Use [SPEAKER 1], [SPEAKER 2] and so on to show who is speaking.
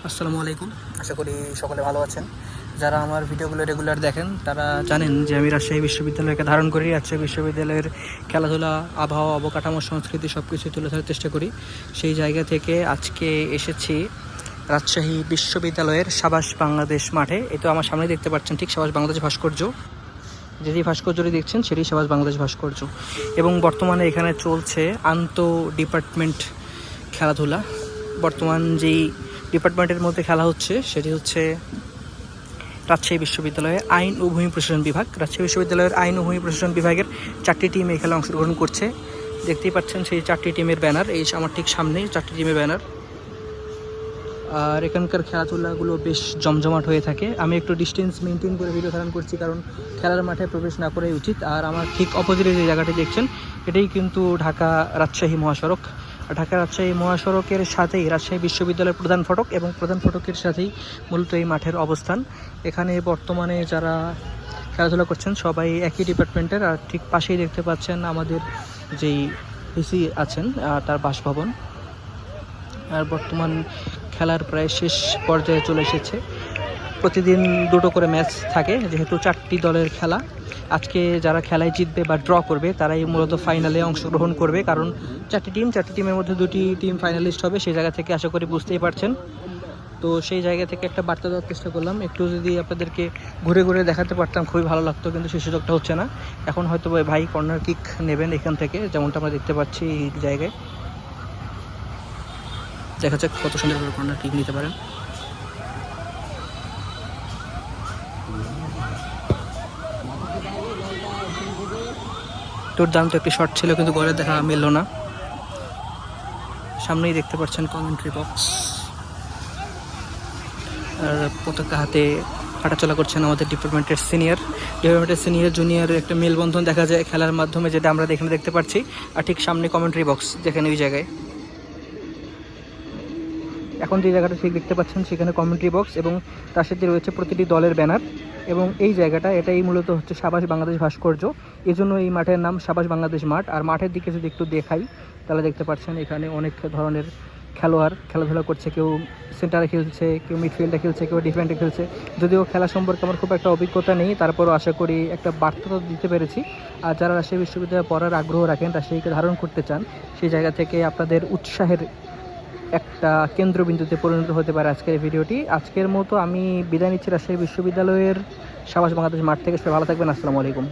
[SPEAKER 1] আসসালামু আলাইকুম। আশা করি সকলে ভালো আছেন। যারা আমার ভিডিওগুলো রেগুলার দেখেন তারা জানেন যে আমি রাজশাহী বিশ্ববিদ্যালয়কে ধারণ করি। রাজশাহী বিশ্ববিদ্যালয়ের খেলাধুলা, আবহাওয়া, অবকাঠামো, সংস্কৃতি সব কিছু তুলে ধরার চেষ্টা করি। সেই জায়গা থেকে আজকে এসেছি রাজশাহী বিশ্ববিদ্যালয়ের সাবাস বাংলাদেশ মাঠে। এই তো আমার সামনে দেখতে পাচ্ছেন ঠিক সাবাস বাংলাদেশ ভাস্কর্য। যেই ভাস্কর্যটি দেখছেন সেটি সাবাস বাংলাদেশ ভাস্কর্য। এবং বর্তমানে এখানে চলছে ডিপার্টমেন্ট খেলাধুলা। বর্তমান যেই ডিপার্টমেন্টের মধ্যে খেলা হচ্ছে সেটি হচ্ছে রাজশাহী বিশ্ববিদ্যালয়ের আইন ও ভূমি প্রশাসন বিভাগ। রাজশাহী বিশ্ববিদ্যালয়ের আইন ও ভূমি প্রশাসন বিভাগের 4টি টিম এই খেলায় অংশগ্রহণ করছে। দেখতেই পাচ্ছেন সেই 4টি টিমের ব্যানার, এই আমার ঠিক সামনে 4টি টিমের ব্যানার। আর এখানকার খেলাধুলাগুলো বেশ জমজমাট হয়ে থাকে। আমি একটু ডিস্টেন্স মেনটেন করে ভিডিও ধারণ করছি, কারণ খেলার মাঠে প্রবেশ না করাই উচিত। আর আমার ঠিক অপোজিটে যে জায়গাটি দেখছেন এটাই কিন্তু ঢাকা রাজশাহী মহাসড়ক। ঢাকা রাজশাহী মহাসড়কের সাথেই রাজশাহী বিশ্ববিদ্যালয়ের প্রধান ফটক, এবং প্রধান ফটকের সাথেই মূলত এই মাঠের অবস্থান। এখানে বর্তমানে যারা খেলাধুলা করছেন সবাই একই ডিপার্টমেন্টের। আর ঠিক পাশেই দেখতে পাচ্ছেন আমাদের যেই ভিসি আছেন তার বাসভবন। আর বর্তমান খেলার প্রায় শেষ পর্যায়ে চলে এসেছে। প্রতিদিন দুটো করে ম্যাচ থাকে, যেহেতু 4টি দলের খেলা। আজকে যারা খেলায় জিতবে বা ড্র করবে তারাই মূলত ফাইনালে অংশগ্রহণ করবে, কারণ 4টি টিমের মধ্যে 2টি টিম ফাইনালিস্ট হবে। সেই জায়গা থেকে আশা করি বুঝতেই পারছেন। তো সেই জায়গা থেকে একটা বার্তা দেওয়ার চেষ্টা করলাম। একটু যদি আপনাদেরকে ঘুরে ঘুরে দেখাতে পারতাম খুবই ভালো লাগতো, কিন্তু সেই সুযোগটা হচ্ছে না। এখন হয়তো ভাই কর্নার কিক নেবেন এখান থেকে, যেমনটা আমরা দেখতে পাচ্ছি এই জায়গায়। দেখা যাক কত সুন্দরভাবে কর্নার কিক নিতে পারেন। দুর্দান্ত একটি শট ছিল, কিন্তু গোলে দেখা মিলল না। সামনেই দেখতে পাচ্ছেন কমেন্ট্রি বক্স। আর পতাকা হাতে হাঁটাচলা করছেন আমাদের ডিপার্টমেন্টের সিনিয়র জুনিয়র একটা মেলবন্ধন দেখা যায় খেলার মাধ্যমে, যেটা আমরা এখানে দেখতে পাচ্ছি। আর ঠিক সামনে কমেন্ট্রি বক্স, যেখানে ওই জায়গায় এখন যে জায়গাটা ঠিক দেখতে পাচ্ছেন সেখানে কমেন্ট্রি বক্স, এবং তার সাথে রয়েছে প্রতিটি দলের ব্যানার। এবং এই জায়গাটা এটাই মূলত হচ্ছে সাবাস বাংলাদেশ ভাস্কর্য। এই জন্য এই মাঠের নাম সাবাস বাংলাদেশ মাঠ। আর মাঠের দিকে যদি একটু দেখাই তাহলে দেখতে পাচ্ছেন এখানে অনেক ধরনের খেলোয়াড় খেলাধুলা করছে। কেউ সেন্টারে খেলছে, কেউ মিডফিল্ডে খেলছে, কেউ ডিফেন্ডে খেলছে। যদিও খেলা সম্পর্কে আমার খুব একটা অভিজ্ঞতা নেই, তারপরও আশা করি একটা বার্তা তো দিতে পেরেছি। আর যারা রাজশাহী বিশ্ববিদ্যালয়ে পড়ার আগ্রহ রাখেন, রাজশাহীকে ধারণ করতে চান, সেই জায়গা থেকে আপনাদের উৎসাহের একটা কেন্দ্রবিন্দুতে পরিণত হতে পারে আজকের এই ভিডিওটি। আজকের মতো আমি বিদায় নিচ্ছি রাজশাহী বিশ্ববিদ্যালয়ের সাবাস বাংলাদেশ মাঠ থেকে। সবাই ভালো থাকবেন। আসসালামু আলাইকুম।